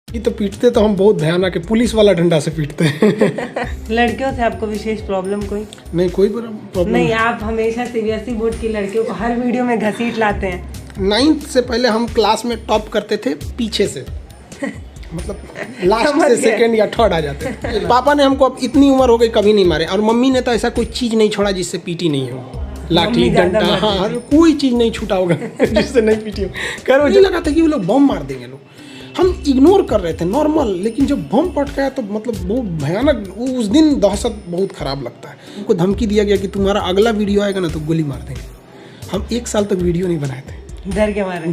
ये तो पीटते तो हम बहुत भयानक है, पुलिस वाला डंडा से पीटते हैं। लड़कियों से आपको विशेष प्रॉब्लम कोई नहीं, कोई प्रॉब्लम नहीं? आप हमेशा सीबीएसई बोर्ड की लड़कियों को हर वीडियो में घसीट लाते हैं। 9th से पहले हम क्लास में टॉप करते थे पीछे से, मतलब लास्ट से सेकंड या थर्ड आ जाते थे। पापा ने हमको अब इतनी उम्र हो गई कभी नहीं मारे, और मम्मी ने तो ऐसा कोई चीज़ नहीं छोड़ा जिससे पीटी नहीं हो। लाठी डंडा, हाँ, कोई चीज़ नहीं छूटा होगा जिससे नहीं पीटी हो। कर मुझे लगा था कि वो लोग बम मार देंगे लोग, हम इग्नोर कर रहे थे नॉर्मल, लेकिन जब बम पटका है तो मतलब बहुत भयानक, उस दिन दहशत बहुत ख़राब लगता है। उनको धमकी दिया गया कि तुम्हारा अगला वीडियो आएगा ना तो गोली मार देंगे। हम 1 साल तक वीडियो नहीं बनाए थे, डर के मारे।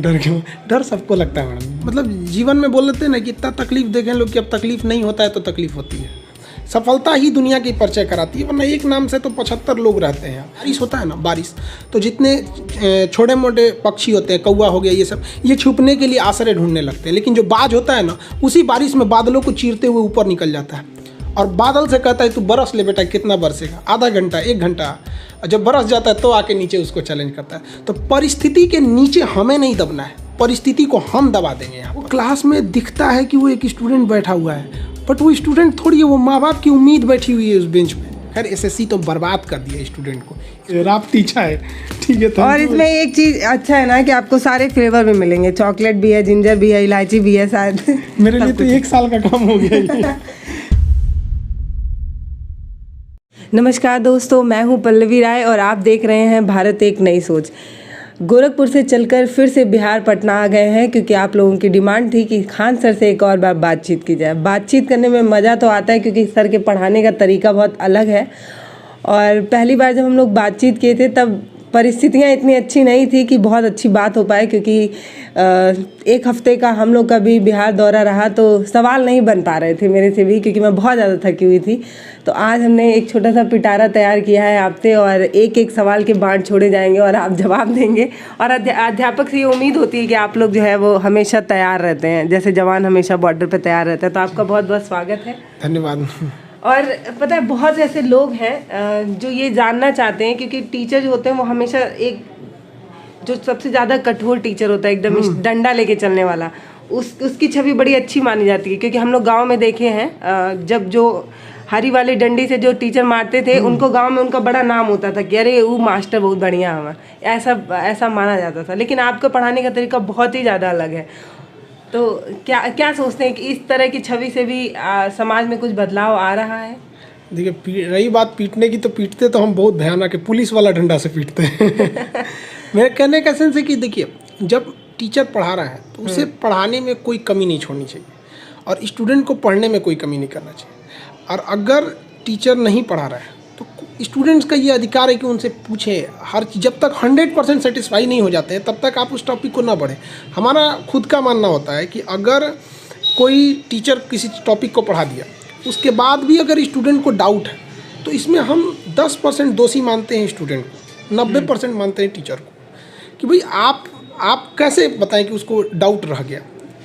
डर सबको लगता है मैडम। मतलब जीवन में बोल लेते हैं ना कि इतना तकलीफ देखें लोग कि अब तकलीफ नहीं होता है तो तकलीफ होती है। सफलता ही दुनिया की परिचय कराती है, वरना एक नाम से तो 75 लोग रहते हैं। बारिश होता है ना, बारिश तो जितने छोटे मोटे पक्षी होते हैं, कौवा हो गया, ये सब, ये छुपने के लिए आश्रय ढूंढने लगते हैं। लेकिन जो बाज होता है ना, उसी बारिश में बादलों को चीरते हुए ऊपर निकल जाता है और बादल से कहता है तू बरस ले बेटा। कितना बरसेगा? आधा घंटा, 1 घंटा। जब बरस जाता है तो आके नीचे उसको चैलेंज करता है। तो परिस्थिति के नीचे हमें नहीं दबना है, परिस्थिति को हम दबा देंगे। वो क्लास में दिखता है कि वो एक स्टूडेंट बैठा हुआ है, बट वो स्टूडेंट थोड़ी है, वो माँ बाप की उम्मीद बैठी हुई है उस बेंच पे। खैर एसएससी तो बर्बाद कर दिया स्टूडेंट को, रात पीछा है, ठीक है। और इसमें एक चीज अच्छा है ना कि आपको सारे फ्लेवर भी मिलेंगे, चॉकलेट भी है, जिंजर भी है, इलायची भी है। शायद मेरे लिए तो 1 साल का काम हो गया। नमस्कार दोस्तों, मैं हूं पल्लवी राय और आप देख रहे हैं भारत एक नई सोच। गोरखपुर से चलकर फिर से बिहार पटना आ गए हैं क्योंकि आप लोगों की डिमांड थी कि खान सर से एक और बार बातचीत की जाए। बातचीत करने में मज़ा तो आता है क्योंकि सर के पढ़ाने का तरीका बहुत अलग है। और पहली बार जब हम लोग बातचीत किए थे तब परिस्थितियाँ इतनी अच्छी नहीं थी कि बहुत अच्छी बात हो पाए, क्योंकि 1 हफ्ते का हम लोग का भी बिहार दौरा रहा तो सवाल नहीं बन पा रहे थे मेरे से भी, क्योंकि मैं बहुत ज़्यादा थकी हुई थी। तो आज हमने एक छोटा सा पिटारा तैयार किया है आपसे, और एक सवाल के बाँट छोड़े जाएंगे और आप जवाब देंगे। और अध्यापक से ये उम्मीद होती है कि आप लोग जो है वो हमेशा तैयार रहते हैं, जैसे जवान हमेशा बॉर्डर पर तैयार रहता है। तो आपका बहुत बहुत स्वागत है। धन्यवाद। और पता है बहुत से ऐसे लोग हैं जो ये जानना चाहते हैं, क्योंकि टीचर जो होते हैं वो हमेशा एक जो सबसे ज़्यादा कठोर टीचर होता है, एकदम डंडा लेके चलने वाला, उसकी छवि बड़ी अच्छी मानी जाती है। क्योंकि हम लोग गांव में देखे हैं, जब जो हरी वाली डंडी से जो टीचर मारते थे उनको गांव में उनका बड़ा नाम होता था कि अरे वो मास्टर बहुत बढ़िया हमारा, ऐसा माना जाता था। लेकिन आपका पढ़ाने का तरीका बहुत ही ज़्यादा अलग है। तो क्या सोचते हैं कि इस तरह की छवि से भी समाज में कुछ बदलाव आ रहा है? देखिए, रही बात पीटने की, तो पीटते तो हम बहुत भयानक है, पुलिस वाला डंडा से पीटते हैं। मेरे कहने का सेंस है कि देखिए, जब टीचर पढ़ा रहा है तो उसे पढ़ाने में कोई कमी नहीं छोड़नी चाहिए और स्टूडेंट को पढ़ने में कोई कमी नहीं करना चाहिए। और अगर टीचर नहीं पढ़ा रहा है तो स्टूडेंट्स का ये अधिकार है कि उनसे पूछें हर चीज़। जब तक 100% सेटिस्फाई नहीं हो जाते हैं तब तक आप उस टॉपिक को ना बढ़ें। हमारा खुद का मानना होता है कि अगर कोई टीचर किसी टॉपिक को पढ़ा दिया, उसके बाद भी अगर स्टूडेंट को डाउट है तो इसमें हम 10% दोषी मानते हैं स्टूडेंट को, 90% मानते हैं टीचर को। कि भाई आप कैसे बताएं कि उसको डाउट रह गया।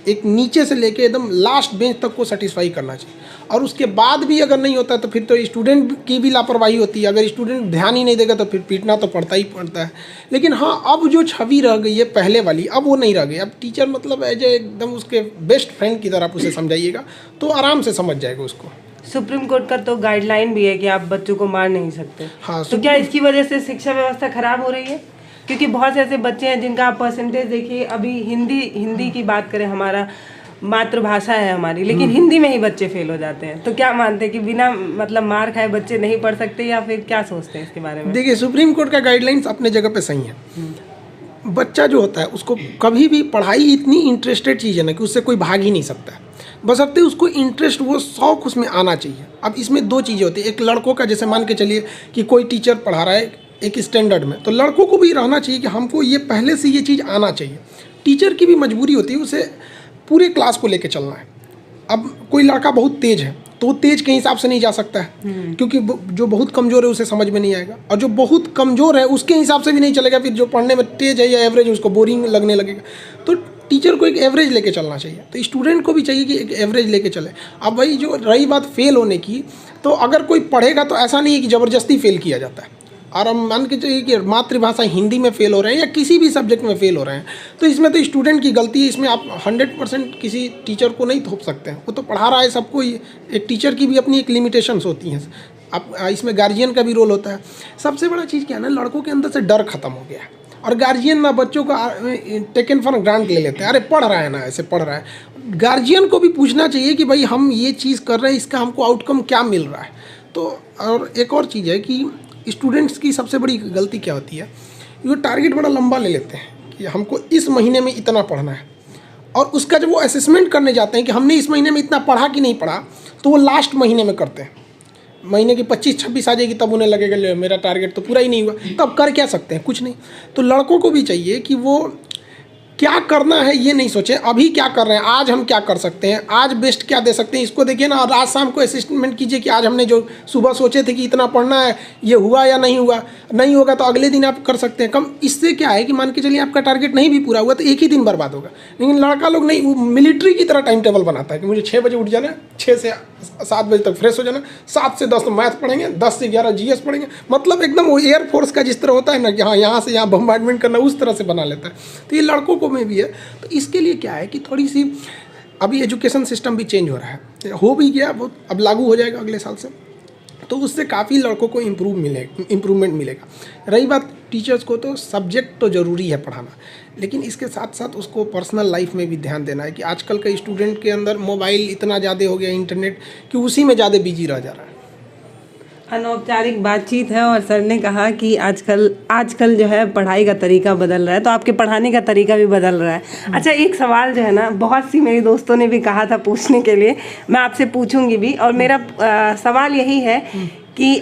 एक नीचे से लेके एकदम लास्ट बेंच तक को सेटिस्फाई करना चाहिए, और उसके बाद भी अगर नहीं होता तो फिर तो स्टूडेंट की भी लापरवाही होती है। अगर स्टूडेंट ध्यान ही नहीं देगा तो फिर पीटना तो पड़ता ही पड़ता है। लेकिन हाँ, अब जो छवि रह गई है पहले वाली, अब वो नहीं रह गई। अब टीचर मतलब एज एकदम उसके बेस्ट फ्रेंड की तरह आप उसे समझाइएगा तो आराम से समझ जाएगा उसको। सुप्रीम कोर्ट का तो गाइडलाइन भी है कि आप बच्चों को मार नहीं सकते। हाँ, तो क्या इसकी वजह से शिक्षा व्यवस्था खराब हो रही है? क्योंकि बहुत से ऐसे बच्चे हैं जिनका आप परसेंटेज देखिए, अभी हिंदी की बात करें, हमारा मातृभाषा है हमारी, लेकिन हिंदी में ही बच्चे फेल हो जाते हैं। तो क्या मानते हैं कि बिना मतलब मार खाए बच्चे नहीं पढ़ सकते, या फिर क्या सोचते हैं इसके बारे में? देखिए, सुप्रीम कोर्ट का गाइडलाइंस अपने जगह पे सही है। बच्चा जो होता है उसको कभी भी पढ़ाई इतनी इंटरेस्टेड चीज़ है ना कि उससे कोई भाग ही नहीं सकता है, बशर्ते उसको इंटरेस्ट, वो शौक उसमें आना चाहिए। अब इसमें 2 चीज़ें होती है। एक लड़कों का, जैसे मान के चलिए कि कोई टीचर पढ़ा रहा है एक स्टैंडर्ड में, तो लड़कों को भी रहना चाहिए कि हमको ये पहले से ये चीज़ आना चाहिए। टीचर की भी मजबूरी होती है उसे पूरे क्लास को लेके चलना है। अब कोई लड़का बहुत तेज है तो वो तेज के हिसाब से नहीं जा सकता है, क्योंकि जो बहुत कमज़ोर है उसे समझ में नहीं आएगा, और जो बहुत कमज़ोर है उसके हिसाब से भी नहीं चलेगा। फिर जो पढ़ने में तेज है या एवरेज है उसको बोरिंग लगने लगेगा। तो टीचर को एक एवरेज लेके चलना चाहिए, तो स्टूडेंट को भी चाहिए कि एक एवरेज लेके चले। अब भाई जो रही बात फेल होने की, तो अगर कोई पढ़ेगा तो ऐसा नहीं है कि ज़बरदस्ती फेल किया जाता है। और हम मान के चलिए कि मातृभाषा हिंदी में फेल हो रहे हैं या किसी भी सब्जेक्ट में फेल हो रहे हैं, तो इसमें तो स्टूडेंट की गलती है। इसमें आप 100% किसी टीचर को नहीं थोप सकते हैं, वो तो पढ़ा रहा है सबको। एक टीचर की भी अपनी एक लिमिटेशंस होती हैं। अब इसमें गार्जियन का भी रोल होता है। सबसे बड़ा चीज़ क्या है ना, लड़कों के अंदर से डर खत्म हो गया है और गार्जियन ना बच्चों को टेकन फॉर ग्रांट ले लेते हैं। अरे पढ़ रहा है ना, ऐसे पढ़ रहा है। गार्जियन को भी पूछना चाहिए कि भाई हम ये चीज़ कर रहे हैं, इसका हमको आउटकम क्या मिल रहा है। तो और एक और चीज़ है कि स्टूडेंट्स की सबसे बड़ी गलती क्या होती है, वो टारगेट बड़ा लंबा ले लेते हैं कि हमको इस महीने में इतना पढ़ना है, और उसका जब वो असेसमेंट करने जाते हैं कि हमने इस महीने में इतना पढ़ा कि नहीं पढ़ा, तो वो लास्ट महीने में करते हैं। महीने की 25-26 आ जाएगी तब उन्हें लगेगा मेरा टारगेट तो पूरा ही नहीं हुआ। तब कर क्या सकते हैं, कुछ नहीं। तो लड़कों को भी चाहिए कि वो क्या करना है ये नहीं सोचें, अभी क्या कर रहे हैं, आज हम क्या कर सकते हैं, आज बेस्ट क्या दे सकते हैं, इसको देखिए ना। और आज शाम को असेसमेंट कीजिए कि आज हमने जो सुबह सोचे थे कि इतना पढ़ना है, ये हुआ या नहीं हुआ। नहीं होगा तो अगले दिन आप कर सकते हैं कम। इससे क्या है कि मान के चलिए आपका टारगेट नहीं भी पूरा हुआ तो एक ही दिन बर्बाद होगा। लेकिन लड़का लोग नहीं, वो मिलिट्री की तरह टाइम टेबल बनाता है कि मुझे 6 बजे उठ जाना, 6 से 7 बजे तक फ्रेश हो जाना, 7 से 10 मैथ पढ़ेंगे, 10 से 11 जीएस पढ़ेंगे। मतलब एकदम वो एयरफोर्स का जिस तरह होता है ना कि हाँ यहाँ से यहाँ बम्बार्डमेंट करना, उस तरह से बना लेता है। तो ये लड़कों को में भी है। तो इसके लिए क्या है कि थोड़ी सी अभी एजुकेशन सिस्टम भी चेंज हो रहा है, हो भी गया, वो अब लागू हो जाएगा अगले साल से। तो उससे काफ़ी लड़कों को इम्प्रूवमेंट मिलेगा। रही बात टीचर्स को, तो सब्जेक्ट तो ज़रूरी है पढ़ाना, लेकिन इसके साथ साथ उसको पर्सनल लाइफ में भी ध्यान देना है कि आजकल के स्टूडेंट के अंदर मोबाइल इतना ज़्यादा हो गया, इंटरनेट, कि उसी में ज़्यादा बिजी रह जा रहा है। अनौपचारिक बातचीत है और सर ने कहा कि आजकल जो है पढ़ाई का तरीका बदल रहा है, तो आपके पढ़ाने का तरीका भी बदल रहा है। अच्छा, एक सवाल जो है ना, बहुत सी मेरी दोस्तों ने भी कहा था पूछने के लिए, मैं आपसे पूछूंगी भी। और मेरा सवाल यही है कि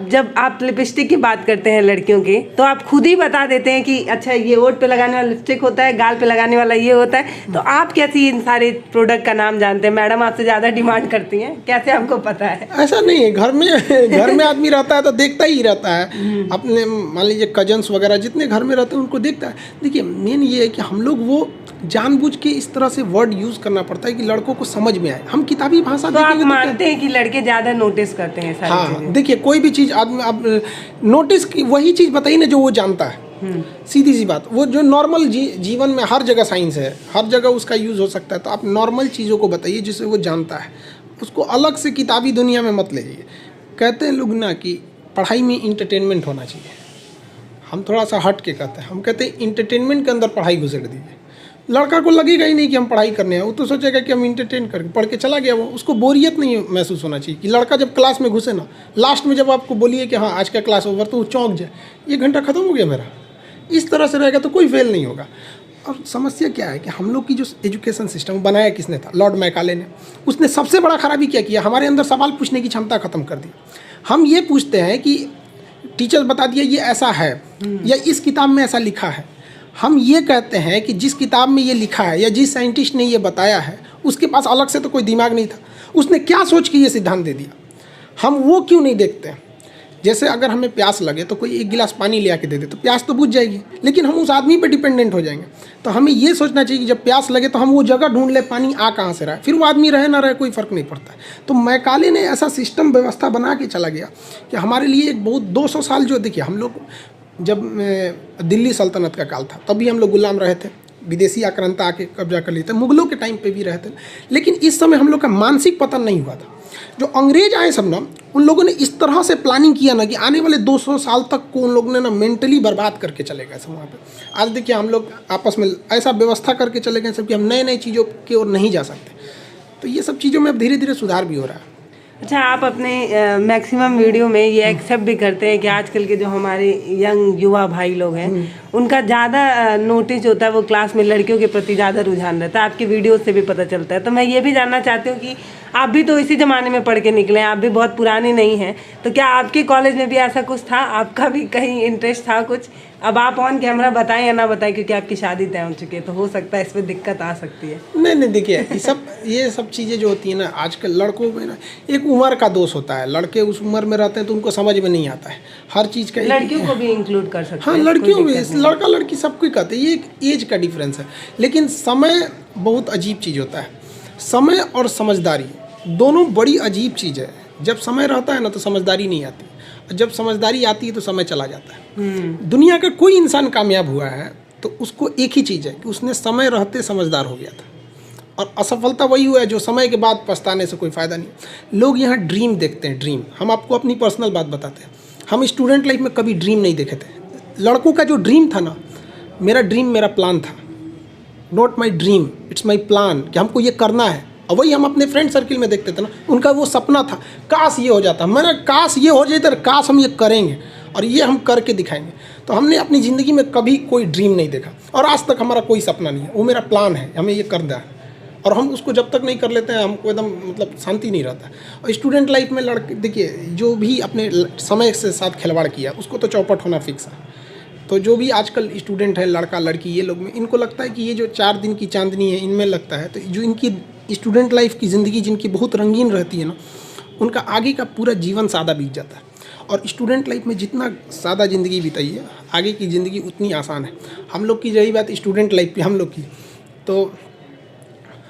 जब आप लिपस्टिक की बात करते हैं लड़कियों की, तो आप खुद ही बता देते हैं कि अच्छा ये होठ पे लगाने वाला लिपस्टिक होता है, गाल पे लगाने वाला ये होता है। तो आप कैसे इन सारे प्रोडक्ट का नाम जानते हैं? मैडम आपसे ज़्यादा डिमांड करती हैं, कैसे आपको पता है? ऐसा नहीं है, घर में आदमी रहता है तो देखता ही रहता है। अपने मान लीजिए कजन्स वगैरह जितने घर में रहते हैं उनको देखता है। देखिए मेन ये है कि हम लोग वो जानबूझ के इस तरह से वर्ड यूज़ करना पड़ता है कि लड़कों को समझ में आए। हम किताबी भाषा तो आप मानते हैं कि लड़के ज़्यादा नोटिस करते हैं सारी चीज़ें? देखिए कोई भी चीज़ आदमी आप नोटिस की वही चीज़ बताइए ना जो वो जानता है। सीधी सी बात, वो जो नॉर्मल जीवन में हर जगह साइंस है, हर जगह उसका यूज़ हो सकता है। तो आप नॉर्मल चीज़ों को बताइए जिसे वो जानता है, उसको अलग से किताबी दुनिया में मत लीजिए। कहते हैं लोग ना कि पढ़ाई में इंटरटेनमेंट होना चाहिए, हम थोड़ा सा हट के कहते हैं। हम कहते हैं इंटरटेनमेंट के अंदर पढ़ाई घुसेड़ दीजिए। लड़का को लगेगा ही नहीं कि हम पढ़ाई करने हैं, वो तो सोचेगा कि हम इंटरटेन करके पढ़ के चला गया। वो उसको बोरियत नहीं महसूस होना चाहिए कि लड़का जब क्लास में घुसे ना, लास्ट में जब आपको बोलिए कि हाँ आज का क्लास ओवर, तो वो चौंक जाए, 1 घंटा खत्म हो गया मेरा। इस तरह से रहेगा तो कोई फेल नहीं होगा। और समस्या क्या है कि हम लोग की जो एजुकेशन सिस्टम बनाया किसने था? लॉर्ड मैकाले ने। उसने सबसे बड़ा खराबी क्या किया? हमारे अंदर सवाल पूछने की क्षमता खत्म कर दी। हम ये पूछते हैं कि टीचर बता दिया ये ऐसा है या इस किताब में ऐसा लिखा है। हम ये कहते हैं कि जिस किताब में ये लिखा है या जिस साइंटिस्ट ने ये बताया है, उसके पास अलग से तो कोई दिमाग नहीं था, उसने क्या सोच के ये सिद्धांत दे दिया। हम वो क्यों नहीं देखते हैं? जैसे अगर हमें प्यास लगे तो कोई 1 गिलास पानी ले आके दे दे तो प्यास तो बुझ जाएगी, लेकिन हम उस आदमी पे डिपेंडेंट हो जाएंगे। तो हमें ये सोचना चाहिए कि जब प्यास लगे तो हम वो जगह ढूंढ ले, पानी आ कहाँ से रहा है, फिर वो आदमी रहे ना रहे कोई फ़र्क नहीं पड़ता है। तो मैकाले ने ऐसा सिस्टम व्यवस्था बना के चला गया कि हमारे लिए एक बहुत 200 साल जो, देखिए हम लोग जब दिल्ली सल्तनत का काल था तभी हम लोग गुलाम रहे थे, विदेशी आक्रांता आके कब्जा कर लिए थे, मुगलों के टाइम पे भी रहे थे। लेकिन इस समय हम लोग का मानसिक पतन नहीं हुआ था। जो अंग्रेज आए सब ना, उन लोगों ने इस तरह से प्लानिंग किया ना कि आने वाले 200 साल तक को उन लोगों ने ना मेंटली बर्बाद करके चले गए सब वहाँ पे। आज देखिए हम लोग आपस में ऐसा व्यवस्था करके चले गए सब कि हम नए नए चीज़ों की ओर नहीं जा सकते। तो ये सब चीज़ों में अब धीरे धीरे सुधार भी हो रहा है। अच्छा, आप अपने मैक्सिमम वीडियो में ये एक्सेप्ट भी करते हैं कि आजकल के जो हमारे यंग युवा भाई लोग हैं उनका ज़्यादा नोटिस होता है, वो क्लास में लड़कियों के प्रति ज़्यादा रुझान रहता है। आपकी वीडियो से भी पता चलता है। तो मैं ये भी जानना चाहती हूँ कि आप भी तो इसी ज़माने में पढ़ के निकले हैं, आप भी बहुत पुराने नहीं हैं, तो क्या आपके कॉलेज में भी ऐसा कुछ था? आपका भी कहीं इंटरेस्ट था कुछ? अब आप ऑन कैमरा बताएं या ना बताएं, क्योंकि आपकी शादी तय हो चुकी है, तो हो सकता है इसमें दिक्कत आ सकती है। नहीं देखिए ये सब चीज़ें जो होती हैं ना, आजकल लड़कों में ना एक उम्र का दोष होता है। लड़के उस उम्र में रहते हैं तो उनको समझ में नहीं आता है हर चीज़ का। लड़कियों को भी इंक्लूड कर सकते हैं। हाँ, लड़कियों भी, लड़का लड़की सबको कहते हैं, ये एक एज का डिफरेंस है। लेकिन समय बहुत अजीब चीज़ होता है। समय और समझदारी दोनों बड़ी अजीब चीज़ है। जब समय रहता है ना तो समझदारी नहीं आती, जब समझदारी आती है तो समय चला जाता है। दुनिया का कोई इंसान कामयाब हुआ है तो उसको एक ही चीज़ है कि उसने समय रहते समझदार हो गया था, और असफलता वही हुआ है जो समय के बाद पछताने से कोई फ़ायदा नहीं। लोग यहाँ ड्रीम देखते हैं, ड्रीम। हम आपको अपनी पर्सनल बात बताते हैं, हम स्टूडेंट लाइफ में कभी ड्रीम नहीं देखे थे। लड़कों का जो ड्रीम था ना, मेरा ड्रीम मेरा प्लान था, not my dream, it's my plan, कि हमको ये करना है। और वही हम अपने फ्रेंड सर्किल में देखते थे ना, उनका वो सपना था, काश ये हो जाता, मैंने काश ये हो जाता, काश हम ये करेंगे और ये हम करके दिखाएंगे। तो हमने अपनी ज़िंदगी में कभी कोई ड्रीम नहीं देखा, और आज तक हमारा कोई सपना नहीं है। वो मेरा प्लान है, हमें ये करना है, और हम उसको जब तक नहीं कर लेते हैं हमको एकदम मतलब शांति नहीं रहता। और स्टूडेंट लाइफ में लड़के देखिए, जो भी अपने समय से साथ खिलवाड़ किया उसको तो चौपट होना फिक्स है। तो जो भी आजकल स्टूडेंट है, लड़का लड़की, ये लोग में इनको लगता है कि ये जो 4 दिन की चांदनी है इनमें लगता है, तो जो इनकी स्टूडेंट लाइफ की ज़िंदगी जिनकी बहुत रंगीन रहती है ना, उनका आगे का पूरा जीवन सादा बीत जाता है। और स्टूडेंट लाइफ में जितना सादा ज़िंदगी बिताइए, आगे की ज़िंदगी उतनी आसान है। हम लोग की रही बात स्टूडेंट लाइफ की, हम लोग की तो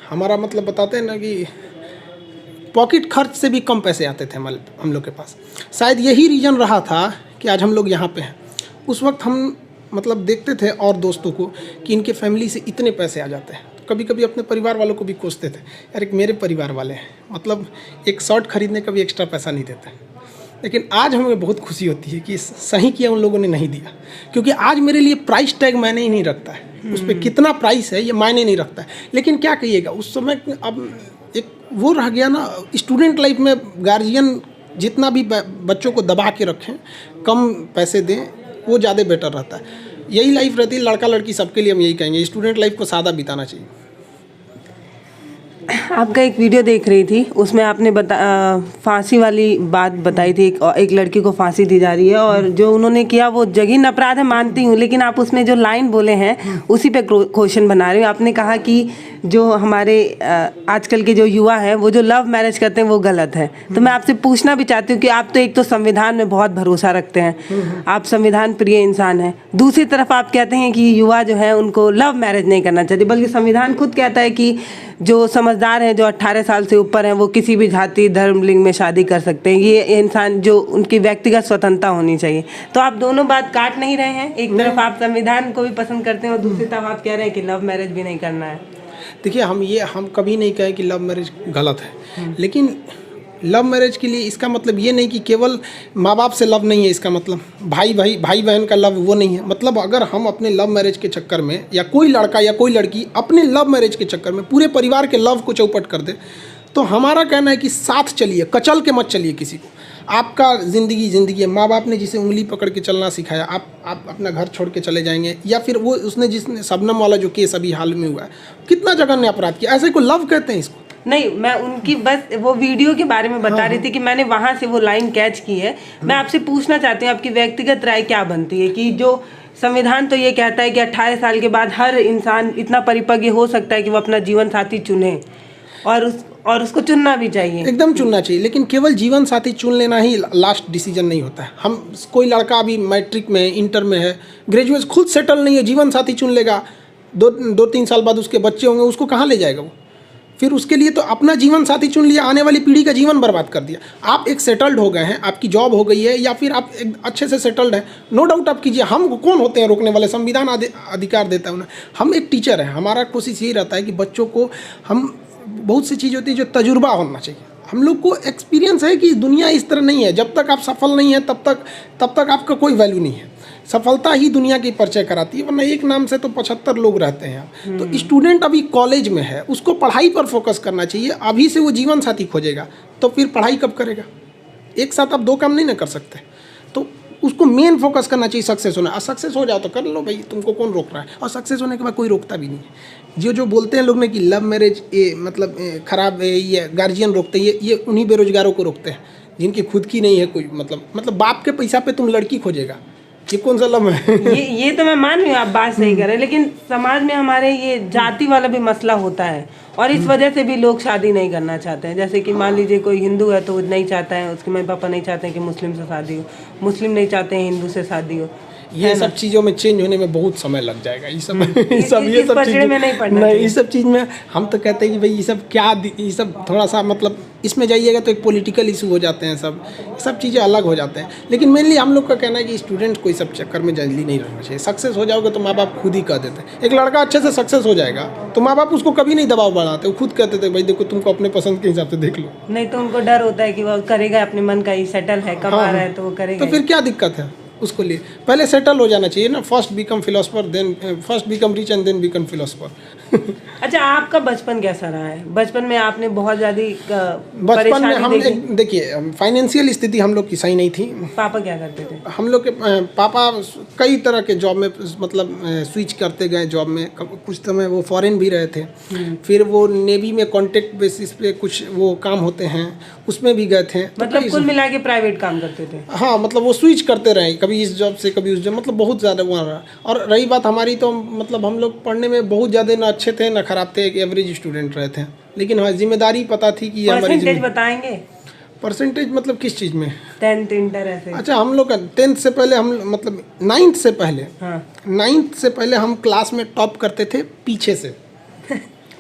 हमारा मतलब बताते हैं ना कि पॉकेट खर्च से भी कम पैसे आते थे हम लोग के पास। शायद यही रीज़न रहा था कि आज हम लोग यहाँ पे हैं। उस वक्त हम मतलब देखते थे और दोस्तों को कि इनके फैमिली से इतने पैसे आ जाते हैं, तो कभी कभी अपने परिवार वालों को भी कोसते थे, यार एक मेरे परिवार वाले हैं, मतलब एक शर्ट खरीदने का भी एक्स्ट्रा पैसा नहीं देते। लेकिन आज हमें बहुत खुशी होती है कि सही किया उन लोगों ने नहीं दिया, क्योंकि आज मेरे लिए प्राइस टैग मायने ही नहीं रखता है, उस पर कितना प्राइस है ये मायने नहीं रखता है। लेकिन क्या कहिएगा, उस समय अब एक वो रह गया ना, स्टूडेंट लाइफ में गार्जियन जितना भी बच्चों को दबा के रखें, कम पैसे दें, वो ज़्यादा बेटर रहता है। यही लाइफ रहती है लड़का लड़की सबके लिए। हम यही कहेंगे, स्टूडेंट लाइफ को सादा बिताना चाहिए। आपका एक वीडियो देख रही थी, उसमें आपने फांसी वाली बात बताई थी। एक लड़की को फांसी दी जा रही है और जो उन्होंने किया वो जघन्य अपराध है, मानती हूँ, लेकिन आप उसमें जो लाइन बोले हैं उसी पे क्वेश्चन बना रहे हो। आपने कहा कि जो हमारे आजकल के जो युवा हैं वो जो लव मैरिज करते हैं वो गलत है। तो मैं आपसे पूछना भी चाहती हूँ कि आप तो एक तो संविधान में बहुत भरोसा रखते हैं, आप संविधान प्रिय इंसान हैं, दूसरी तरफ आप कहते हैं कि युवा जो है उनको लव मैरिज नहीं करना चाहिए, बल्कि संविधान खुद कहता है कि जो समझदार हैं, जो 18 साल से ऊपर हैं, वो किसी भी जाति धर्म लिंग में शादी कर सकते हैं। ये इंसान जो उनकी व्यक्तिगत स्वतंत्रता होनी चाहिए। तो आप दोनों बात काट नहीं रहे हैं, एक तरफ आप संविधान को भी पसंद करते हैं और दूसरी तरफ आप कह रहे हैं कि लव मैरिज भी नहीं करना है। देखिए, हम कभी नहीं कहे कि लव मैरिज गलत है, लेकिन लव मैरिज के लिए इसका मतलब ये नहीं कि केवल माँ बाप से लव नहीं है, इसका मतलब भाई बहन का लव वो नहीं है। मतलब अगर हम अपने लव मैरिज के चक्कर में, या कोई लड़का या कोई लड़की अपने लव मैरिज के चक्कर में पूरे परिवार के लव को चौपट कर दे, तो हमारा कहना है कि साथ चलिए, कचल के मत चलिए किसी को। आपका ज़िंदगी है, माँ बाप ने जिसे उंगली पकड़ के चलना सिखाया, आप अपना घर छोड़ के चले जाएंगे, या फिर वो जिसने शबनम वाला जो केस अभी हाल में हुआ है, कितना जघन्य अपराध किया, ऐसे को लव कहते हैं इसको? नहीं, मैं उनकी बस वो वीडियो के बारे में बता रही थी कि मैंने वहाँ से वो लाइन कैच की है। मैं आपसे पूछना चाहती हूँ, आपकी व्यक्तिगत राय क्या बनती है कि जो संविधान तो ये कहता है कि 18 साल के बाद हर इंसान इतना परिपक्व हो सकता है कि वो अपना जीवन साथी चुने, और उसको चुनना भी चाहिए, एकदम चुनना चाहिए, लेकिन केवल जीवन साथी चुन लेना ही लास्ट डिसीजन नहीं होता है। हम कोई लड़का अभी मैट्रिक में, इंटर में है, ग्रेजुएट, खुद सेटल नहीं है, जीवन साथी चुन लेगा, 2-3 साल बाद उसके बच्चे होंगे, उसको कहाँ ले जाएगा वो? फिर उसके लिए तो अपना जीवन साथी चुन लिया, आने वाली पीढ़ी का जीवन बर्बाद कर दिया। आप एक सेटल्ड हो गए हैं, आपकी जॉब हो गई है, या फिर आप एक अच्छे से सेटल्ड हैं, नो डाउट आप कीजिए। हम कौन होते हैं रोकने वाले? संविधान अधिकार देता है उन्हें। हम एक टीचर हैं, हमारा कोशिश यही रहता है कि बच्चों को हम, बहुत सी चीज़ होती है जो तजुर्बा होना चाहिए। हम लोग को एक्सपीरियंस है कि दुनिया इस तरह नहीं है, जब तक आप सफल नहीं हैं तब तक आपका कोई वैल्यू नहीं है। सफलता ही दुनिया की परिचय कराती है, वरना एक नाम से तो 75 लोग रहते हैं। तो स्टूडेंट अभी कॉलेज में है, उसको पढ़ाई पर फोकस करना चाहिए। अभी से वो जीवन साथी खोजेगा तो फिर पढ़ाई कब करेगा? एक साथ आप 2 काम नहीं ना कर सकते। तो उसको मेन फोकस करना चाहिए सक्सेस होना। सक्सेस हो जाओ तो कर लो भाई, तुमको कौन रोक रहा है? और सक्सेस होने के बाद कोई रोकता भी नहीं है। जो बोलते हैं लोग ने कि लव मैरिज ये मतलब ख़राब है, ये गार्जियन रोकते हैं, ये उन्हीं बेरोजगारों को रोकते हैं जिनकी खुद की नहीं है कोई, मतलब बाप के पैसा पे तुम लड़की खोजेगा, ये कौन सा लव है? ये तो मैं मान रही हूँ, आप बात सही कर रहे हैं, लेकिन समाज में हमारे ये जाति वाला भी मसला होता है और इस वजह से भी लोग शादी नहीं करना चाहते हैं। जैसे कि मान लीजिए कोई हिंदू है तो नहीं चाहता है, उसके मम्मी पापा नहीं चाहते हैं कि मुस्लिम से शादी हो, मुस्लिम नहीं चाहते हैं हिंदू से शादी हो। ये सब चीज़ों में चेंज होने में बहुत समय लग जाएगा। ये सब इस पचड़े में नहीं पड़ना नहीं, इस सब चीज़ में हम तो कहते हैं कि भाई ये सब थोड़ा सा मतलब इसमें जाइएगा तो एक पॉलिटिकल इशू हो जाते हैं, सब चीज़ें अलग हो जाते हैं। लेकिन मेनली हम लोग का कहना है कि स्टूडेंट को इस सब चक्कर में जल्दी नहीं रहना चाहिए। सक्सेस हो जाओगे तो माँ बाप खुद ही कह देते हैं। एक लड़का अच्छे से सक्सेस हो जाएगा तो माँ बाप उसको कभी नहीं दबाव बढ़ाते, वो खुद कहते थे भाई देखो तुमको अपने पसंद के हिसाब से देख लो। नहीं तो उनको डर होता है कि वो करेगा अपने मन का ही, सेटल है, कमा रहा है तो वो करेगा। तो फिर क्या दिक्कत है उसको लिए? पहले सेटल हो जाना चाहिए ना। First become philosopher, then first become rich and then become philosopher. अच्छा, आपका बचपन कैसा रहा है? बचपन में आपने बहुत ज़्यादा बचपन में हम देखिए फाइनेंशियल स्थिति हम लोग की सही नहीं थी। पापा क्या करते थे? हम लोग के पापा कई तरह के जॉब में मतलब स्विच करते गए जॉब में। कुछ समय वो फॉरेन भी रहे थे, फिर वो नेवी में कॉन्ट्रैक्ट बेसिस पे कुछ वो काम होते हैं उसमें भी गए थे। मतलब कुल मिला के प्राइवेट काम करते थे? हाँ, मतलब वो स्विच करते रहे, कभी इस जॉब से कभी उस जॉब, मतलब बहुत ज़्यादा वहाँ रहा। और रही बात हमारी तो मतलब हम लोग पढ़ने में बहुत ज़्यादा ना अच्छे थे ना खराब थे, एक एवरेज स्टूडेंट रहे थे। लेकिन हाँ, जिम्मेदारी पता थी कि हमारी परसेंटेज बताएंगे? परसेंटेज मतलब किस चीज़ में? 10th इंटर ऐसे? अच्छा, हम लोग का 10th से पहले हम मतलब 9th से पहले, हाँ। 9th से पहले हम क्लास में टॉप करते थे पीछे से।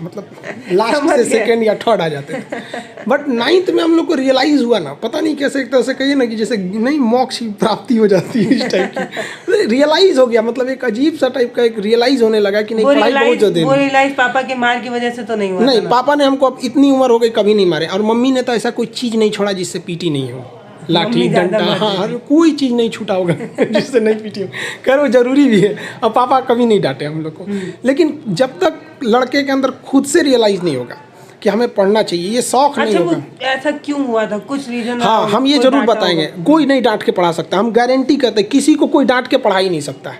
मतलब लास्ट से सेकंड या थर्ड आ जाते थे। बट 9th में हम लोग को रियलाइज़ हुआ ना, पता नहीं कैसे, एक तरह से कहिए ना कि जैसे नहीं मोक्ष की प्राप्ति हो जाती है इस टाइप की। रियलाइज़ हो गया, मतलब एक अजीब सा टाइप का एक रियलाइज़ होने लगा कि नहीं पढ़ाई बहुत ज़्यादा। वो रियलाइज पापा के मार की वजह से तो नहीं हुआ? नहीं, पापा ने हमको अब इतनी उम्र हो गई कभी नहीं मारे, और मम्मी ने तो ऐसा कोई चीज़ नहीं छोड़ा जिससे पीटी नहीं हो। लाठी डंडा, हाँ, कोई चीज़ नहीं छूटा होगा जिससे नहीं पीटी हो। खैर वो जरूरी भी है, और पापा कभी नहीं डांटे हम लोग को। लेकिन जब तक लड़के के अंदर खुद से रियलाइज़ नहीं होगा कि हमें पढ़ना चाहिए, ये शौक नहीं होगा। ऐसा क्यों हुआ था? कुछ रीजन? हाँ, हम ये जरूर बताएंगे। कोई नहीं डांट के पढ़ा सकता, हम गारंटी करते हैं किसी को कोई डांट के पढ़ा ही नहीं सकता है।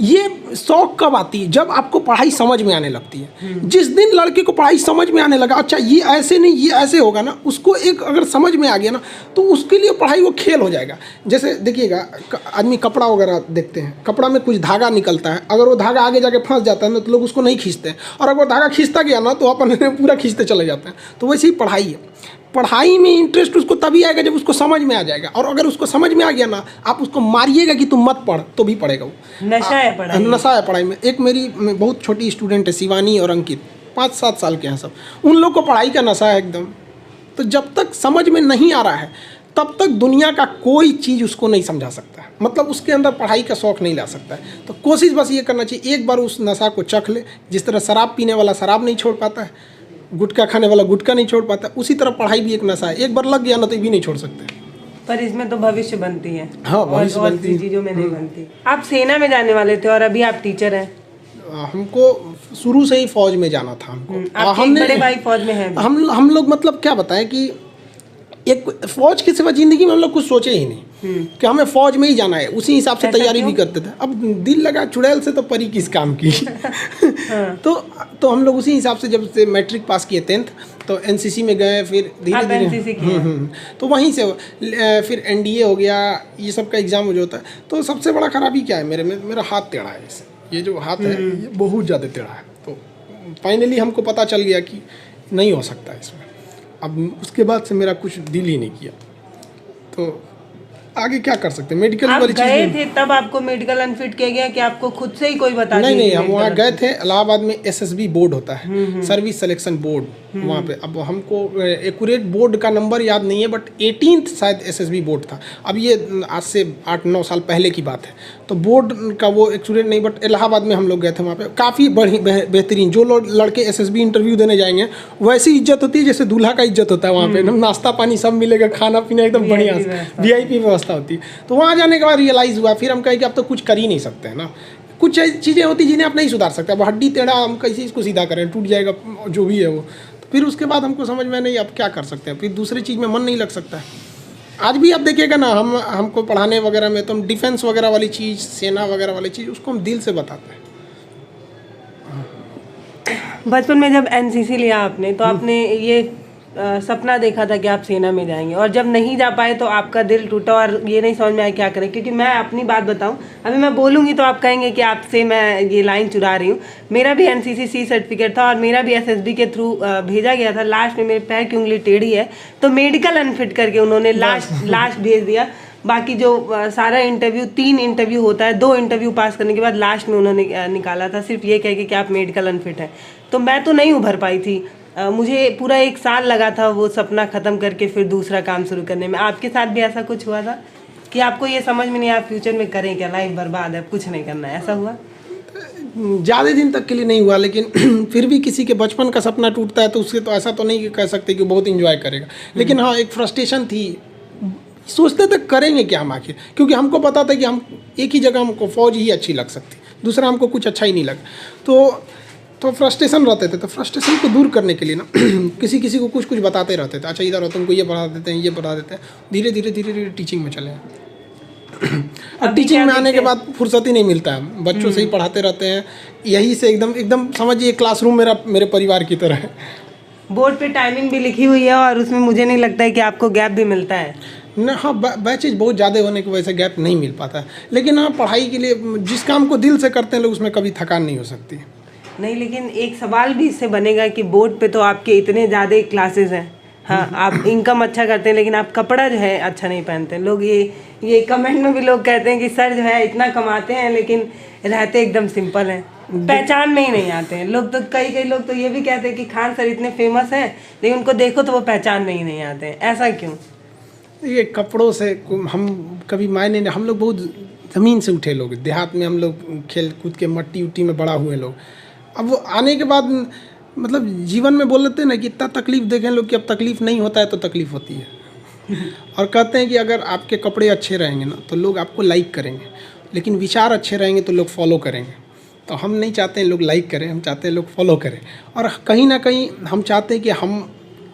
ये शौक कब आती है? जब आपको पढ़ाई समझ में आने लगती है। जिस दिन लड़के को पढ़ाई समझ में आने लगा, अच्छा ये ऐसे नहीं ये ऐसे होगा ना, उसको एक अगर समझ में आ गया ना तो उसके लिए पढ़ाई वो खेल हो जाएगा। जैसे देखिएगा, आदमी कपड़ा वगैरह देखते हैं, कपड़ा में कुछ धागा निकलता है, अगर वो धागा आगे जाके फंस जाता है ना तो लोग उसको नहीं खींचते हैं, और अगर वो धागा खींचता गया ना तो अपन पूरा खींचते चले जाते हैं। तो वैसे ही पढ़ाई है। पढ़ाई में इंटरेस्ट उसको तभी आएगा जब उसको समझ में आ जाएगा, और अगर उसको समझ में आ गया ना, आप उसको मारिएगा कि तुम मत पढ़ तो भी पढ़ेगा वो। नशा है पढ़ाई, नशा है पढ़ाई में। एक मेरी बहुत छोटी स्टूडेंट है शिवानी और अंकित, 5-7 साल के हैं सब, उन लोग को पढ़ाई का नशा है एकदम। तो जब तक समझ में नहीं आ रहा है तब तक दुनिया का कोई चीज़ उसको नहीं समझा सकता है, मतलब उसके अंदर पढ़ाई का शौक़ नहीं ला सकता है। तो कोशिश बस ये करना चाहिए, एक बार उस नशा को चख ले। जिस तरह शराब पीने वाला शराब नहीं छोड़ पाता है, गुटखा खाने वाला गुटखा नहीं छोड़ पाता, उसी तरह पढ़ाई भी एक नशा है। एक बार लग गया ना तो ये भी नहीं छोड़ सकते। पर इसमें तो भविष्य बनती है। हाँ, भविष्य बनती है, चीज़ों में नहीं बनती। आप सेना में जाने वाले थे और अभी आप टीचर हैं। हमको शुरू से ही फौज में जाना था। हमको बड़े भाई फौज में हैं। हम लोग मतलब क्या बताएं कि एक फौज के सिवा ज़िंदगी में हम लोग कुछ सोचे ही नहीं कि हमें फौज में ही जाना है। उसी हिसाब से तैयारी भी करते थे। अब दिल लगा चुड़ैल से तो परी किस काम की। तो हम लोग उसी हिसाब से जब से मैट्रिक पास किए 10th तो एनसीसी में गए, फिर धीरे धीरे तो वहीं से फिर एनडीए हो गया, ये सब का एग्ज़ाम हो जाता है। तो सबसे बड़ा खराबी क्या है मेरा हाथ टेढ़ा है। ये जो हाथ है ये बहुत ज़्यादा टेढ़ा है। तो फाइनली हमको पता चल गया कि नहीं हो सकता इसमें। अब उसके बाद से मेरा कुछ दिल ही नहीं किया। तो आगे क्या कर सकते हैं? मेडिकल वाली चीज़ गए थे तब आपको मेडिकल अनफिट किया गया कि आपको खुद से ही कोई बता दिया? नहीं, हम वहाँ गए थे। इलाहाबाद में एसएसबी बोर्ड होता है, सर्विस सिलेक्शन बोर्ड, वहाँ पे। अब हमको एक्यूरेट बोर्ड का नंबर याद नहीं है, बट 18th शायद एसएसबी बोर्ड था। अब ये आज से 8-9 साल पहले की बात है। तो बोर्ड का वो एक्यूरेट नहीं, बट इलाहाबाद में हम लोग गए थे। वहाँ पे काफ़ी बेहतरीन, जो लड़के एसएसबी इंटरव्यू देने जाएंगे वैसी इज्जत होती है जैसे दूल्हा का इज्जत होता है वहाँ पे। नाश्ता पानी सब मिलेगा, खाना पीना एकदम बढ़िया, VIP व्यवस्था होती है। तो वहाँ जाने के बाद रियलाइज़ हुआ, फिर हम कहे कि अब तो कुछ कर ही नहीं सकते हैं ना। कुछ चीज़ें होती जिन्हें आप नहीं सुधार सकते। अब हड्डी टेढ़ा हम कैसे इसको सीधा करें, टूट जाएगा जो भी है वो। तो फिर उसके बाद हमको समझ में नहीं अब क्या कर सकते हैं। फिर दूसरी चीज़ में मन नहीं लग सकता है। आज भी आप देखिएगा ना, हमको पढ़ाने वगैरह में तो हम डिफेंस वगैरह वाली चीज़, सेना वगैरह वाली चीज़, उसको हम दिल से बताते हैं। बचपन में जब एनसीसी लिया आपने तो आपने ये सपना देखा था कि आप सेना में जाएंगे, और जब नहीं जा पाए तो आपका दिल टूटा और ये नहीं समझ में आया क्या करें। क्योंकि मैं अपनी बात बताऊं, अभी मैं बोलूँगी तो आप कहेंगे कि आपसे मैं ये लाइन चुरा रही हूँ। मेरा भी एनसीसी C सर्टिफिकेट था और मेरा भी एसएसबी के थ्रू भेजा गया था। लास्ट में मेरे पैर की उंगली टेढ़ी है तो मेडिकल अनफिट करके उन्होंने लास्ट भेज दिया। बाकी जो सारा इंटरव्यू 3 इंटरव्यू होता है, 2 इंटरव्यू पास करने के बाद लास्ट में उन्होंने निकाला था सिर्फ ये कह के कि आप मेडिकल अनफिट है। तो मैं तो नहीं उभर पाई थी। मुझे पूरा 1 साल लगा था वो सपना ख़त्म करके फिर दूसरा काम शुरू करने में। आपके साथ भी ऐसा कुछ हुआ था कि आपको ये समझ में नहीं आया फ्यूचर में करें क्या, लाइफ बर्बाद है, कुछ नहीं करना है, ऐसा हुआ? ज़्यादा दिन तक के लिए नहीं हुआ, लेकिन फिर भी किसी के बचपन का सपना टूटता है तो उससे तो ऐसा तो नहीं कह सकते कि बहुत इंजॉय करेगा। लेकिन हाँ, एक फ्रस्ट्रेशन थी। सोचते थे करेंगे क्या हम आखिर, क्योंकि हमको पता था कि हम एक ही जगह हमको फौज ही अच्छी लग सकती, दूसरा हमको कुछ अच्छा ही नहीं लगा। तो फ्रस्ट्रेशन रहते थे। तो फ्रस्ट्रेशन को दूर करने के लिए ना किसी किसी को कुछ कुछ बताते रहते थे। अच्छा इधर हो, तुमको ये पढ़ा देते हैं, ये पढ़ा देते हैं। धीरे धीरे टीचिंग में चले अब टीचिंग में आने के बाद फुर्सत ही नहीं मिलता है, बच्चों से ही पढ़ाते रहते हैं। यही से एकदम समझिए क्लासरूम मेरे परिवार की तरह है। बोर्ड पे टाइमिंग भी लिखी हुई है और उसमें मुझे नहीं लगता है कि आपको गैप भी मिलता है ना। हाँ, बैचेज बहुत ज़्यादा होने की वजह से गैप नहीं मिल पाता है। लेकिन हाँ, पढ़ाई के लिए जिस काम को दिल से करते हैं लोग, उसमें कभी थकान नहीं हो सकती नहीं। लेकिन एक सवाल भी इससे बनेगा कि बोर्ड पे तो आपके इतने ज़्यादा क्लासेस हैं, हाँ, आप इनकम अच्छा करते हैं लेकिन आप कपड़ा जो है अच्छा नहीं पहनते। लोग ये कमेंट में भी लोग कहते हैं कि सर जो है इतना कमाते हैं लेकिन रहते एकदम सिंपल हैं, पहचान में ही नहीं आते हैं लोग। तो कई लोग तो ये भी कहते हैं कि खान सर इतने फेमस हैं लेकिन उनको देखो तो वो पहचान में ही नहीं आते हैं, ऐसा क्यों? ये कपड़ों से हम कभी मायने नहीं। हम लोग बहुत ज़मीन से उठे लोग, देहात में हम लोग खेल कूद के मट्टी उट्टी में बड़ा हुए लोग। अब वो आने के बाद मतलब जीवन में बोल लेते हैं ना कि इतना तकलीफ़ देखें लोग कि अब तकलीफ़ नहीं होता है तो तकलीफ़ होती है। और कहते हैं कि अगर आपके कपड़े अच्छे रहेंगे ना तो लोग आपको लाइक करेंगे, लेकिन विचार अच्छे रहेंगे तो लोग फॉलो करेंगे। तो हम नहीं चाहते हैं लोग लाइक करें, हम चाहते हैं लोग फॉलो करें। और कहीं ना कहीं हम चाहते हैं कि हम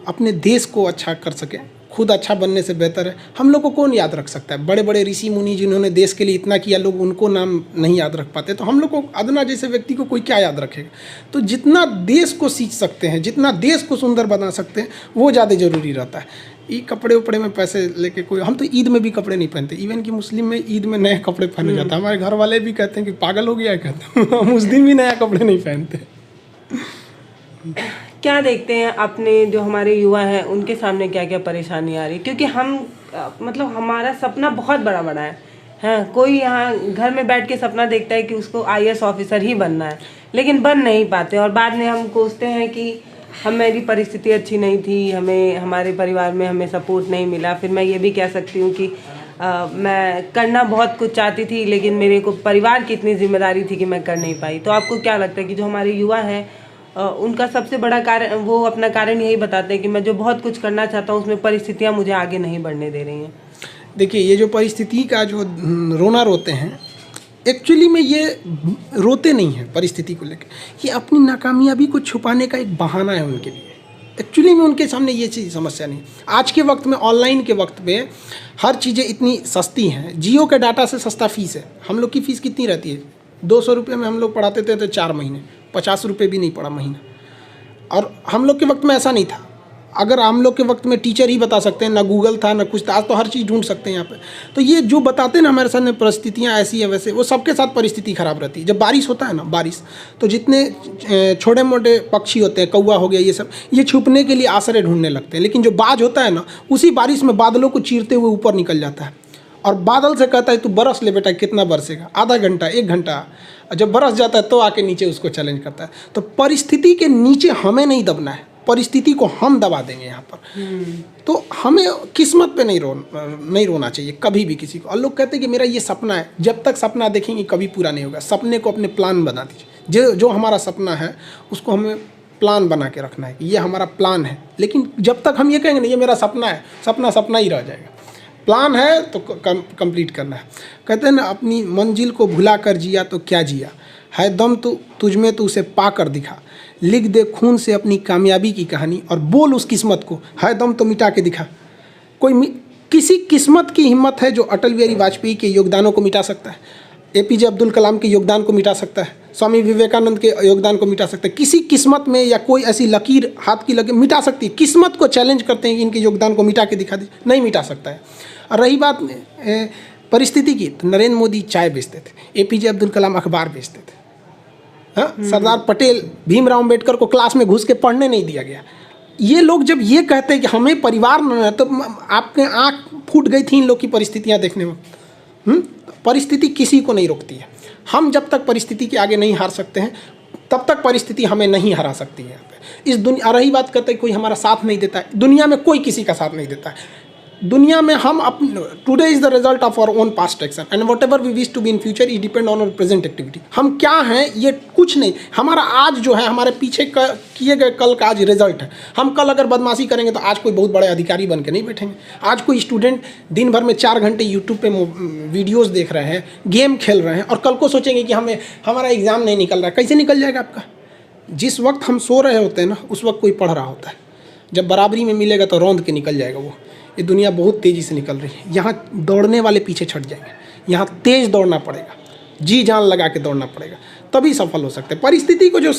अपने देश को अच्छा कर सकें। खुद अच्छा बनने से बेहतर है, हम लोग को कौन याद रख सकता है? बड़े बड़े ऋषि मुनि जिन्होंने देश के लिए इतना किया, लोग उनको नाम नहीं याद रख पाते, तो हम लोग को अदना जैसे व्यक्ति को कोई क्या याद रखेगा? तो जितना देश को सींच सकते हैं, जितना देश को सुंदर बना सकते हैं, वो ज़्यादा ज़रूरी रहता है। ये कपड़े उपड़े में पैसे लेके कोई, हम तो ईद में भी कपड़े नहीं पहनते। इवन कि मुस्लिम में ईद में नए कपड़े पहने जाते हैं। हमारे घर वाले भी कहते हैं कि पागल हो गया है, कहते हैं हम उस दिन भी नया कपड़े नहीं पहनते। क्या देखते हैं अपने जो हमारे युवा हैं उनके सामने क्या क्या परेशानी आ रही? क्योंकि हम मतलब हमारा सपना बहुत बड़ा बड़ा है, हाँ, कोई यहाँ घर में बैठ के सपना देखता है कि उसको IAS ऑफिसर ही बनना है, लेकिन बन नहीं पाते। और बाद में हम कोसते हैं कि हमारी परिस्थिति अच्छी नहीं थी, हमें हमारे परिवार में हमें सपोर्ट नहीं मिला। फिर मैं ये भी कह सकती हूँ कि मैं करना बहुत कुछ चाहती थी लेकिन मेरे को परिवार की इतनी जिम्मेदारी थी कि मैं कर नहीं पाई। तो आपको क्या लगता है कि जो हमारे युवा हैं उनका सबसे बड़ा कारण, वो अपना कारण यही बताते हैं कि मैं जो बहुत कुछ करना चाहता हूँ उसमें परिस्थितियाँ मुझे आगे नहीं बढ़ने दे रही हैं? देखिए, ये जो परिस्थिति का जो रोना रोते हैं, एक्चुअली में ये रोते नहीं हैं परिस्थिति को लेकर, ये अपनी नाकामयाबी को छुपाने का एक बहाना है उनके लिए। एक्चुअली में उनके सामने ये चीज़ समस्या नहीं। आज के वक्त में, ऑनलाइन के वक्त में हर चीज़ें इतनी सस्ती हैं। जियो के डाटा से सस्ता फीस है। हम लोग की फ़ीस कितनी रहती है? 200 रुपये में हम लोग पढ़ाते थे तो 4 महीने, 50 रुपये भी नहीं पड़ा महीना। और हम लोग के वक्त में ऐसा नहीं था। अगर हम लोग के वक्त में टीचर ही बता सकते हैं, ना गूगल था ना कुछ था। आज तो हर चीज़ ढूंढ सकते हैं यहाँ पे। तो ये जो बताते हैं ना हमारे सामने परिस्थितियाँ ऐसी है वैसे, वो सबके साथ परिस्थिति खराब रहती है। जब बारिश होता है ना, बारिश, तो जितने छोटे मोटे पक्षी होते हैं, कौवा हो गया, ये सब, ये छुपने के लिए आश्रय ढूंढने लगते हैं। लेकिन जो बाज होता है ना, उसी बारिश में बादलों को चीरते हुए ऊपर निकल जाता है और बादल से कहता है तू बरस ले बेटा, कितना बरसेगा? आधा घंटा, 1 घंटा। जब बरस जाता है तो आके नीचे उसको चैलेंज करता है। तो परिस्थिति के नीचे हमें नहीं दबना है, परिस्थिति को हम दबा देंगे यहाँ पर। तो हमें किस्मत पे नहीं रोना चाहिए कभी भी किसी को। और लोग कहते हैं कि मेरा ये सपना है। जब तक सपना देखेंगे कभी पूरा नहीं होगा। सपने को अपने प्लान बना दीजिए। जो हमारा सपना है उसको हमें प्लान बना के रखना है कि ये हमारा प्लान है। लेकिन जब तक हम ये कहेंगे नहीं ये मेरा सपना है, सपना सपना ही रह जाएगा। प्लान है तो कंप्लीट करना है। कहते हैं ना, अपनी मंजिल को भुला कर जिया तो क्या जिया, है दम तो तुझ में तो उसे पा कर दिखा, लिख दे खून से अपनी कामयाबी की कहानी और बोल उस किस्मत को, है दम तो मिटा के दिखा। किसी किस्मत की हिम्मत है जो अटल बिहारी वाजपेयी के योगदानों को मिटा सकता है, APJ अब्दुल कलाम के योगदान को मिटा सकता है, स्वामी विवेकानंद के योगदान को मिटा सकता है। किसी किस्मत में या कोई ऐसी लकीर हाथ की लगे मिटा सकती है। किस्मत को चैलेंज करते हैं कि इनके योगदान को मिटा के दिखा दीजिए, नहीं मिटा सकता है। और रही बात परिस्थिति की, तो नरेंद्र मोदी चाय बेचते थे, APJ अब्दुल कलाम अखबार बेचते थे, हाँ, सरदार पटेल, भीमराव अम्बेडकर को क्लास में घुस के पढ़ने नहीं दिया गया। ये लोग जब ये कहते हैं कि हमें परिवार न है, तो आपके आँख फूट गई थी इन लोग की परिस्थितियाँ देखने में। परिस्थिति किसी को नहीं रोकती है। हम जब तक परिस्थिति के आगे नहीं हार सकते हैं तब तक परिस्थिति हमें नहीं हरा सकती है। इस दुनिया, रही बात करते हैं कोई हमारा साथ नहीं देता है, दुनिया में कोई किसी का साथ नहीं देता है। दुनिया में हम today is the result of our own past action and whatever we wish to be in future is depend on our present activity. हम क्या हैं ये कुछ नहीं, हमारा आज जो है हमारे पीछे किए गए कल का आज रिजल्ट है। हम कल अगर बदमाशी करेंगे तो आज कोई बहुत बड़े अधिकारी बन के नहीं बैठेंगे। आज कोई स्टूडेंट दिन भर में 4 घंटे यूट्यूब पे वीडियोज़ देख रहे हैं, गेम खेल रहे हैं और कल को सोचेंगे कि हमारा एग्ज़ाम नहीं निकल रहा है। कैसे निकल जाएगा आपका? जिस वक्त हम सो रहे होते हैं ना उस वक्त कोई पढ़ रहा होता है। जब बराबरी में मिलेगा तो रौंद के निकल जाएगा वो। ये दुनिया बहुत तेज़ी से निकल रही है। यहाँ दौड़ने वाले पीछे छट जाएंगे। यहाँ तेज़ दौड़ना पड़ेगा, जी जान लगा के दौड़ना पड़ेगा, तभी सफल हो सकते हैं। परिस्थिति को जो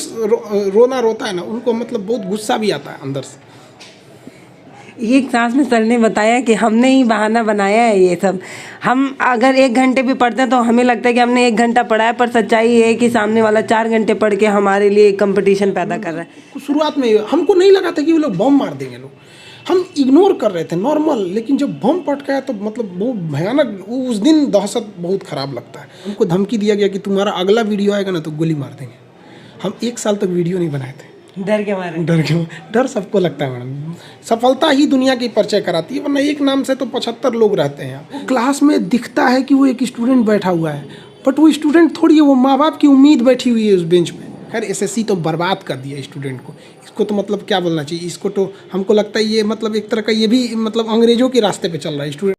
रोना रोता है ना उनको मतलब बहुत गुस्सा भी आता है अंदर से। एक क्लास में सर ने बताया कि हमने ही बहाना बनाया है ये सब। हम अगर 1 घंटे भी पढ़ते हैं तो हमें लगता है कि हमने 1 घंटा पढ़ा है, पर सच्चाई ये है कि सामने वाला 4 घंटे पढ़ के हमारे लिए कंपटीशन पैदा कर रहा है। शुरुआत में हमको नहीं लगा था कि वो लोग बम मार देंगे। लोग हम इग्नोर कर रहे थे नॉर्मल, लेकिन जब बम पट गया तो मतलब बहुत भयानक, उस दिन दहशत बहुत ख़राब लगता है। हमको धमकी दिया गया कि तुम्हारा अगला वीडियो आएगा ना तो गोली मार देंगे। हम 1 साल तक वीडियो नहीं बनाए थे, डर के मारे। डर सबको लगता है मैडम। सफलता ही दुनिया की परिचय कराती है, वरना एक नाम से तो 75 लोग रहते हैं। क्लास में दिखता है कि वो एक स्टूडेंट बैठा हुआ है, बट वो स्टूडेंट थोड़ी है, वो माँ बाप की उम्मीद बैठी हुई है उस बेंच पे। खैर एसएससी तो बर्बाद कर दिया स्टूडेंट को। इसको तो मतलब क्या बोलना चाहिए, इसको तो हमको लगता है ये मतलब एक तरह का ये भी मतलब अंग्रेजों के रास्ते पे चल रहा है स्टूडेंट।